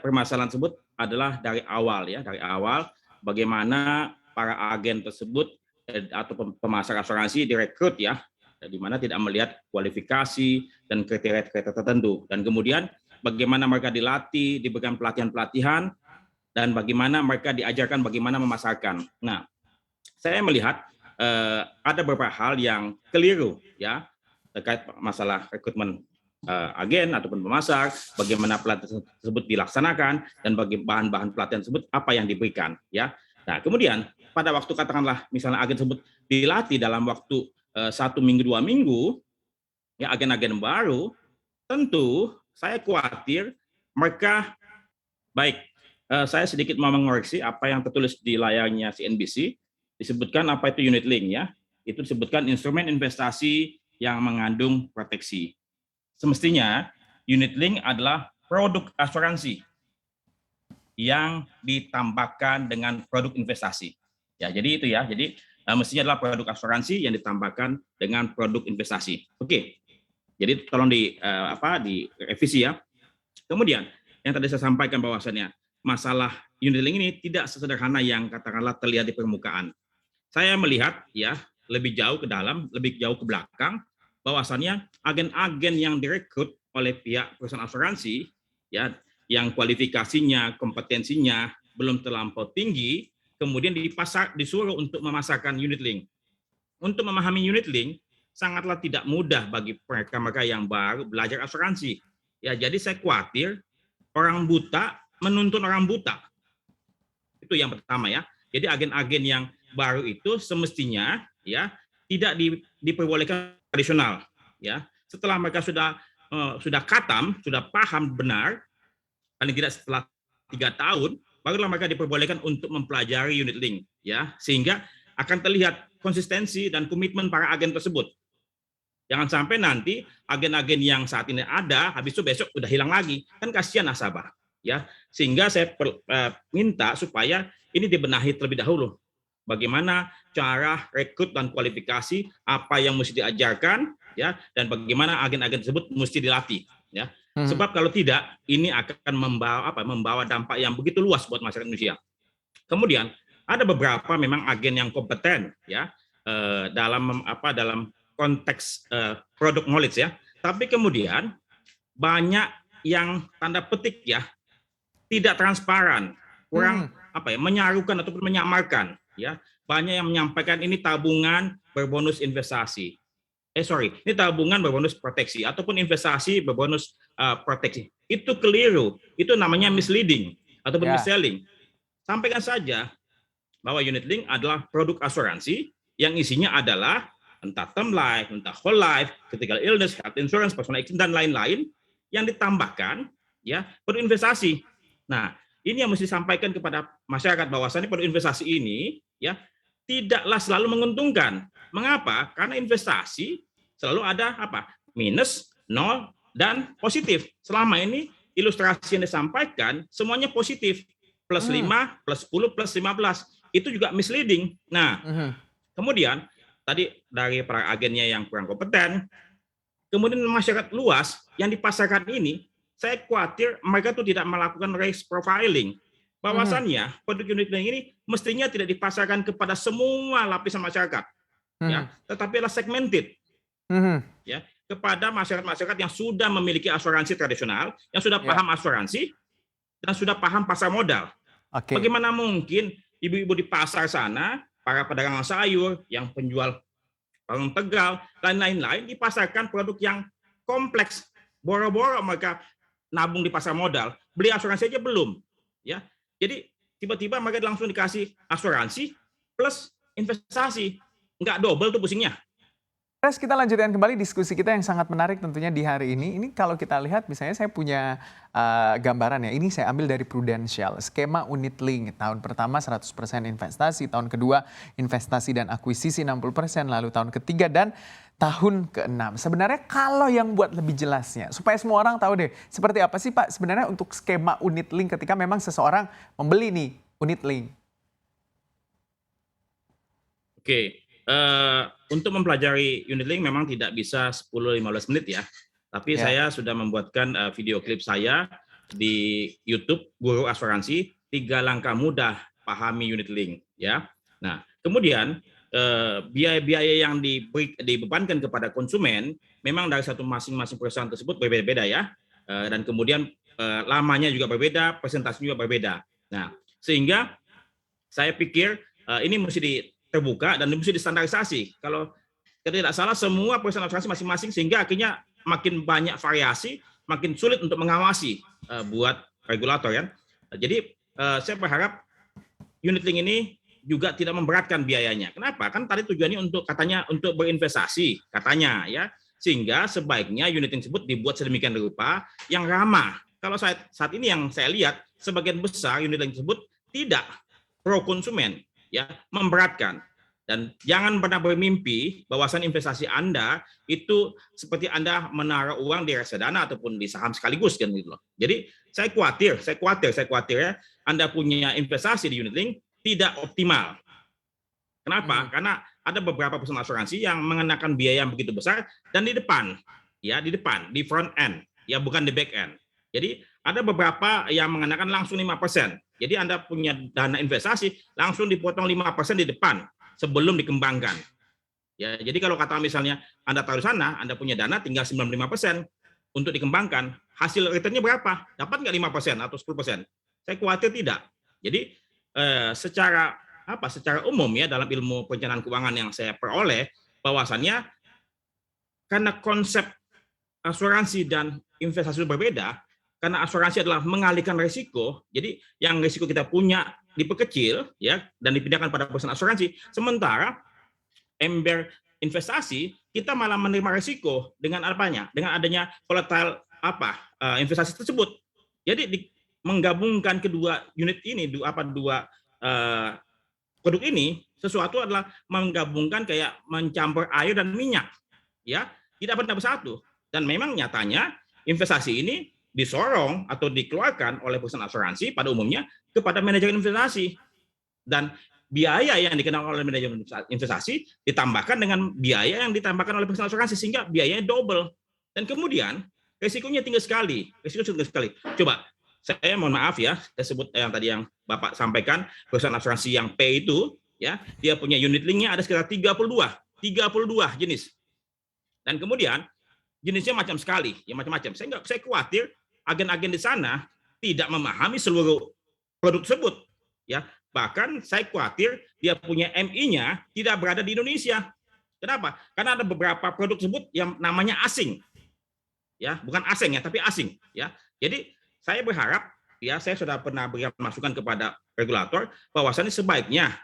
permasalahan tersebut adalah dari awal ya, dari awal bagaimana para agen tersebut atau pemasar asuransi direkrut ya, di mana tidak melihat kualifikasi dan kriteria-kriteria tertentu. Dan kemudian bagaimana mereka dilatih, diberikan pelatihan-pelatihan, dan bagaimana mereka diajarkan bagaimana memasarkan. Nah, saya melihat ada beberapa hal yang keliru ya terkait masalah rekrutmen agen ataupun pemasar, bagaimana pelatihan tersebut dilaksanakan dan bagi bahan-bahan pelatihan tersebut apa yang diberikan ya. Nah, kemudian pada waktu katakanlah misalnya agen tersebut dilatih dalam waktu 1 minggu 2 minggu ya, agen-agen baru, tentu saya khawatir mereka baik. Saya sedikit mau mengoreksi apa yang tertulis di layarnya CNBC, disebutkan apa itu unit link ya, itu disebutkan instrumen investasi yang mengandung proteksi. Semestinya unit link adalah produk asuransi yang ditambahkan dengan produk investasi. Ya, jadi itu ya. Jadi mestinya adalah produk asuransi yang ditambahkan dengan produk investasi. Oke. Jadi tolong direvisi ya. Kemudian yang tadi saya sampaikan bahwasannya masalah unit link ini tidak sesederhana yang katakanlah terlihat di permukaan. Saya melihat ya lebih jauh ke dalam, lebih jauh ke belakang, bahwasannya agen-agen yang direkrut oleh pihak perusahaan asuransi ya yang kualifikasinya, kompetensinya belum terlampau tinggi, kemudian disuruh untuk memasarkan unit link. Untuk memahami unit link sangatlah tidak mudah bagi mereka yang baru belajar asuransi. Ya, jadi saya khawatir orang buta menuntun orang buta. Itu yang pertama ya. Jadi agen-agen yang baru itu semestinya ya tidak diperbolehkan tradisional ya. Setelah mereka sudah khatam, sudah paham benar, paling tidak setelah 3 tahun, barulah mereka diperbolehkan untuk mempelajari unit link ya, sehingga akan terlihat konsistensi dan komitmen para agen tersebut. Jangan sampai nanti agen-agen yang saat ini ada, habis itu besok udah hilang lagi, kan kasihan nasabah ya. Sehingga saya minta supaya ini dibenahi terlebih dahulu. Bagaimana cara rekrut dan kualifikasi, apa yang mesti diajarkan ya, dan bagaimana agen-agen tersebut mesti dilatih ya. Sebab kalau tidak, ini akan membawa dampak yang begitu luas buat masyarakat Indonesia. Kemudian ada beberapa memang agen yang kompeten ya dalam konteks produk knowledge ya. Tapi kemudian banyak yang tanda petik ya tidak transparan, kurang menyarukan ataupun menyamarkan ya. Banyak yang menyampaikan ini tabungan berbonus investasi. Ini tabungan berbonus proteksi ataupun investasi berbonus proteksi. Itu keliru. Itu namanya misleading ataupun mis-selling. Sampaikan saja bahwa unit link adalah produk asuransi yang isinya adalah entah term life, entah whole life, critical illness, health insurance, personal accident, dan lain-lain yang ditambahkan ya produk investasi. Nah, ini yang mesti disampaikan kepada masyarakat bahwasannya produk investasi ini ya tidaklah selalu menguntungkan. Mengapa? Karena investasi selalu ada minus, nol, dan positif. Selama ini ilustrasi yang disampaikan semuanya positif. Plus 5, plus 10, plus 15. Itu juga misleading. Nah, kemudian tadi dari para agennya yang kurang kompeten, kemudian masyarakat luas yang dipasarkan ini, saya khawatir mereka tuh tidak melakukan risk profiling. Bahwasannya produk unit link ini mestinya tidak dipasarkan kepada semua lapisan masyarakat, ya, tetapi adalah segmented, ya, kepada masyarakat yang sudah memiliki asuransi tradisional, yang sudah paham asuransi dan sudah paham pasar modal. Bagaimana mungkin ibu-ibu di pasar sana, para pedagang sayur, yang penjual Parung Tegal, dan lain-lain dipasarkan produk yang kompleks. Boro-boro mereka nabung di pasar modal, beli asuransi aja belum, ya. Jadi tiba-tiba mereka langsung dikasih asuransi plus investasi, nggak double tuh pusingnya. Terus kita lanjutkan kembali diskusi kita yang sangat menarik tentunya di hari ini. Ini kalau kita lihat misalnya saya punya gambaran ya. Ini saya ambil dari Prudential. Skema unit link. Tahun pertama 100% investasi. Tahun kedua investasi dan akuisisi 60%. Lalu tahun ketiga dan tahun ke-6. Sebenarnya kalau yang buat lebih jelasnya. Supaya semua orang tahu deh. Seperti apa sih Pak sebenarnya untuk skema unit link ketika memang seseorang membeli nih unit link. Oke. Untuk mempelajari unit link memang tidak bisa 10-15 menit ya. Tapi saya sudah membuatkan video klip saya di YouTube Guru Asuransi 3 langkah mudah pahami unit link ya. Nah, kemudian biaya-biaya yang dibebankan kepada konsumen memang dari satu masing-masing perusahaan tersebut berbeda-beda ya. Dan kemudian lamanya juga berbeda, presentasinya juga berbeda. Nah, sehingga saya pikir ini mesti terbuka dan mesti distandarisasi. Kalau tidak salah semua perusahaan asuransi masing-masing, sehingga akhirnya makin banyak variasi, makin sulit untuk mengawasi buat regulator ya. Jadi saya berharap unit link ini juga tidak memberatkan biayanya. Kenapa? Kan tadi tujuannya katanya untuk berinvestasi katanya ya. Sehingga sebaiknya unit link tersebut dibuat sedemikian rupa yang ramah. Kalau saat ini yang saya lihat sebagian besar unit link tersebut tidak pro konsumen ya, memberatkan. Dan jangan pernah bermimpi bahwasan investasi Anda itu seperti Anda menaruh uang di reksadana ataupun di saham sekaligus kan gitu loh. Jadi saya khawatir ya Anda punya investasi di unit link tidak optimal. Kenapa? Karena ada beberapa perusahaan asuransi yang mengenakan biaya yang begitu besar dan di depan, di front end, ya bukan di back end. Jadi ada beberapa yang mengenakan langsung 5%. Jadi Anda punya dana investasi langsung dipotong 5% di depan sebelum dikembangkan. Ya, jadi kalau kata misalnya Anda taruh sana, Anda punya dana tinggal 95% untuk dikembangkan, hasil returnnya berapa? Dapat nggak 5% atau 10%? Saya khawatir tidak. Jadi secara umum ya dalam ilmu perencanaan keuangan yang saya peroleh, bahwasannya karena konsep asuransi dan investasi berbeda, karena asuransi adalah mengalihkan risiko, jadi yang risiko kita punya diperkecil ya dan dipindahkan pada perusahaan asuransi, sementara ember investasi kita malah menerima risiko dengan apanya? Dengan adanya volatile investasi tersebut. Jadi menggabungkan kedua unit ini, dua produk ini, sesuatu adalah menggabungkan kayak mencampur air dan minyak, ya tidak pernah bersatu. Dan memang nyatanya investasi ini disorong atau dikeluarkan oleh perusahaan asuransi pada umumnya kepada manajer investasi, dan biaya yang dikenakan oleh manajer investasi ditambahkan dengan biaya yang ditambahkan oleh perusahaan asuransi, sehingga biayanya double. Dan kemudian risikonya tinggi sekali, Coba saya mohon maaf ya, saya sebut yang tadi yang Bapak sampaikan, perusahaan asuransi yang P itu ya, dia punya unit linknya ada sekitar 32 jenis. Dan kemudian jenisnya macam sekali, ya macam-macam. Saya khawatir agen-agen di sana tidak memahami seluruh produk tersebut, ya. Bahkan saya khawatir dia punya MI-nya tidak berada di Indonesia. Kenapa? Karena ada beberapa produk tersebut yang namanya asing, ya, bukan asing ya, tapi asing, ya. Jadi saya berharap, ya, saya sudah pernah berikan masukan kepada regulator bahwasannya sebaiknya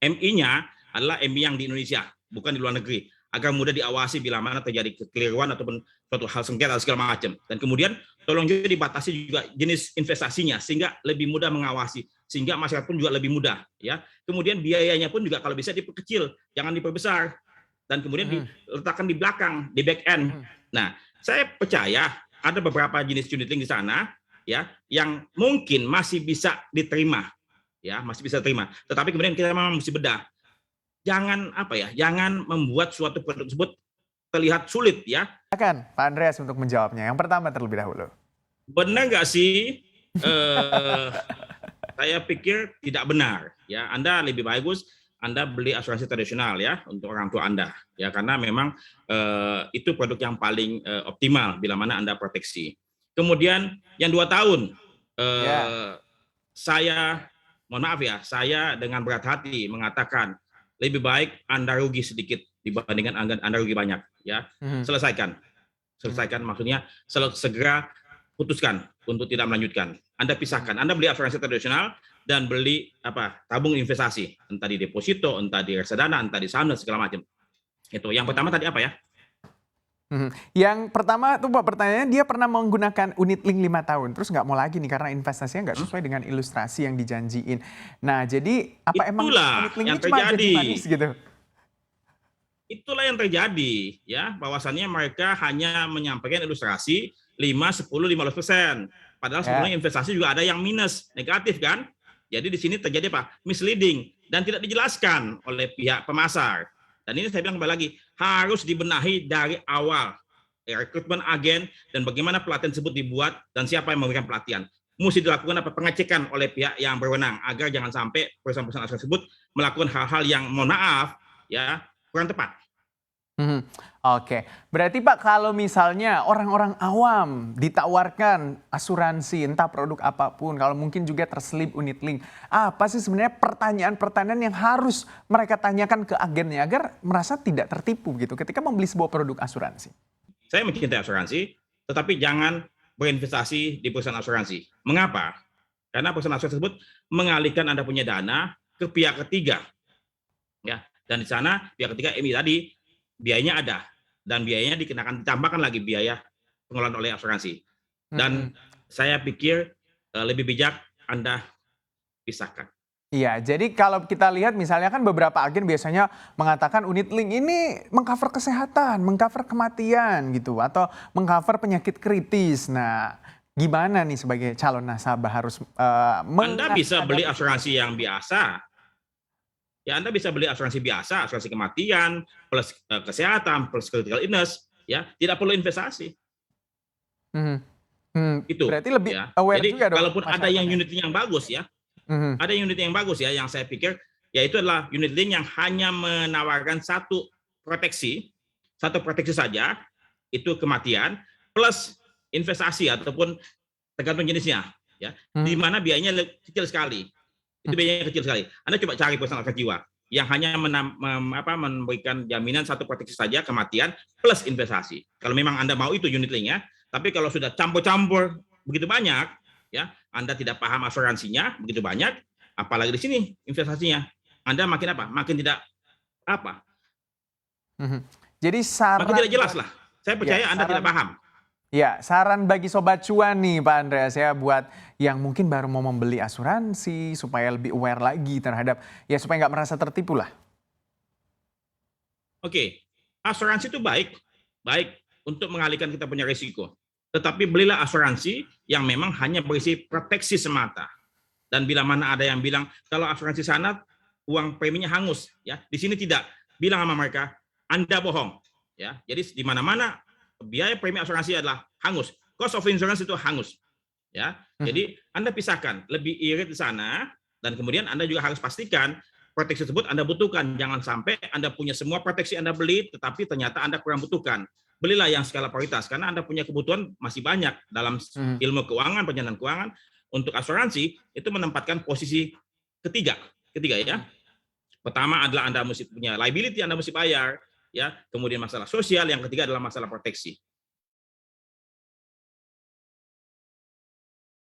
MI-nya adalah MI yang di Indonesia, bukan di luar negeri, agar mudah diawasi bila mana terjadi kekeliruan ataupun suatu hal sengketa segala macam. Dan kemudian tolong juga dibatasi juga jenis investasinya sehingga lebih mudah mengawasi, sehingga masyarakat pun juga lebih mudah, ya. Kemudian biayanya pun juga kalau bisa diperkecil, jangan diperbesar, dan kemudian diletakkan di belakang, di back end. Nah, saya percaya ada beberapa jenis unit link di sana ya yang mungkin masih bisa diterima, ya, masih bisa diterima. Tetapi kemudian kita memang mesti bedah. Jangan jangan membuat suatu produk tersebut terlihat sulit ya. Silakan Pak Andreas untuk menjawabnya. Yang pertama terlebih dahulu. Benar nggak sih? Saya pikir tidak benar. Ya, Anda lebih bagus Anda beli asuransi tradisional ya untuk orang tua Anda. Ya, karena memang itu produk yang paling optimal bila mana Anda proteksi. Kemudian yang 2 tahun, saya mohon maaf ya, saya dengan berat hati mengatakan lebih baik Anda rugi sedikit dibandingkan Anda rugi banyak, ya. Selesaikan maksudnya segera putuskan untuk tidak melanjutkan. Anda pisahkan, Anda beli asuransi tradisional dan beli tabung investasi, entah di deposito, entah di reksadana, entah di saham dan segala macam. Itu. Yang pertama tadi apa ya? Yang pertama tuh Pak, pertanyaannya dia pernah menggunakan unit link 5 tahun, terus nggak mau lagi nih karena investasinya nggak sesuai dengan ilustrasi yang dijanjiin. Nah, jadi apa emang unit link ini cuma jadi manis gitu? Itulah yang terjadi, ya, bahwasannya mereka hanya menyampaikan ilustrasi 5, 10, 15%. Padahal sebenarnya investasi juga ada yang minus, negatif kan? Jadi di sini terjadi misleading dan tidak dijelaskan oleh pihak pemasar. Dan ini saya bilang kembali lagi, harus dibenahi dari awal. rekrutmen agen, dan bagaimana pelatihan tersebut dibuat, dan siapa yang memberikan pelatihan. Mesti dilakukan pengecekan oleh pihak yang berwenang, agar jangan sampai perusahaan-perusahaan asuransi tersebut melakukan hal-hal yang, mohon maaf, ya kurang tepat. Mhm. Oke, berarti Pak kalau misalnya orang-orang awam ditawarkan asuransi entah produk apapun, kalau mungkin juga terselip unit link, apa sih sebenarnya pertanyaan-pertanyaan yang harus mereka tanyakan ke agennya agar merasa tidak tertipu gitu ketika membeli sebuah produk asuransi? Saya mencintai asuransi, tetapi jangan berinvestasi di perusahaan asuransi. Mengapa? Karena perusahaan asuransi tersebut mengalihkan Anda punya dana ke pihak ketiga, ya. Dan di sana pihak ketiga ini tadi biayanya ada, dan biayanya dikenakan, ditambahkan lagi biaya pengelolaan oleh asuransi. Dan Mhm. saya pikir lebih bijak Anda pisahkan. Iya, jadi kalau kita lihat misalnya kan beberapa agen biasanya mengatakan unit link ini mengcover kesehatan, mengcover kematian gitu, atau mengcover penyakit kritis. Nah, gimana nih sebagai calon nasabah harus Anda bisa beli menghadapi asuransi situasi itu? yang biasa. Ya, Anda bisa beli asuransi biasa, asuransi kematian, plus kesehatan, plus critical illness, ya, tidak perlu investasi. Mhm. Hmm, Itu, berarti lebih ya. aware Jadi juga dong kalaupun ada yang masyarakatnya. unit link yang bagus ya, Mhm. ada unit yang bagus ya, yang saya pikir yaitu adalah unit link yang hanya menawarkan satu proteksi saja, itu kematian, plus investasi ataupun tergantung jenisnya, ya. Di Hmm. mana biayanya kecil sekali. Itu biayanya kecil sekali. Anda coba cari perusahaan asuransi jiwa yang hanya memberikan jaminan satu proteksi saja kematian plus investasi. Kalau memang Anda mau itu unit link-nya, tapi kalau sudah campur-campur begitu banyak, ya Anda tidak paham asuransinya begitu banyak, apalagi di sini investasinya, Anda makin apa? Makin tidak apa? Mhm. Jadi Makin saran tidak jelas bagi lah. Saya ya percaya Anda tidak saran paham. Ya, saran bagi Sobat Cuan nih Pak Andreas ya, buat yang mungkin baru mau membeli asuransi supaya lebih aware lagi terhadap, ya supaya nggak merasa tertipu lah. Oke, asuransi itu baik, baik untuk mengalihkan kita punya risiko. Tetapi belilah asuransi yang memang hanya berisi proteksi semata. Dan bila mana ada yang bilang kalau asuransi sana uang preminya hangus, ya di sini tidak. Bilang sama mereka, Anda bohong, ya. Jadi di mana-mana biaya premi asuransi adalah hangus. Cost of insurance itu hangus, ya. Mhm. Jadi Anda pisahkan, lebih irit di sana, dan kemudian Anda juga harus pastikan proteksi tersebut Anda butuhkan. Jangan sampai Anda punya semua proteksi Anda beli, tetapi ternyata Anda kurang butuhkan. Belilah yang skala prioritas, karena Anda punya kebutuhan masih banyak dalam Mhm. ilmu keuangan, perencanaan keuangan. Untuk asuransi itu menempatkan posisi ketiga, ya. Mhm. Pertama adalah Anda mesti punya liability, Anda mesti bayar, ya. Kemudian masalah sosial, yang ketiga adalah masalah proteksi.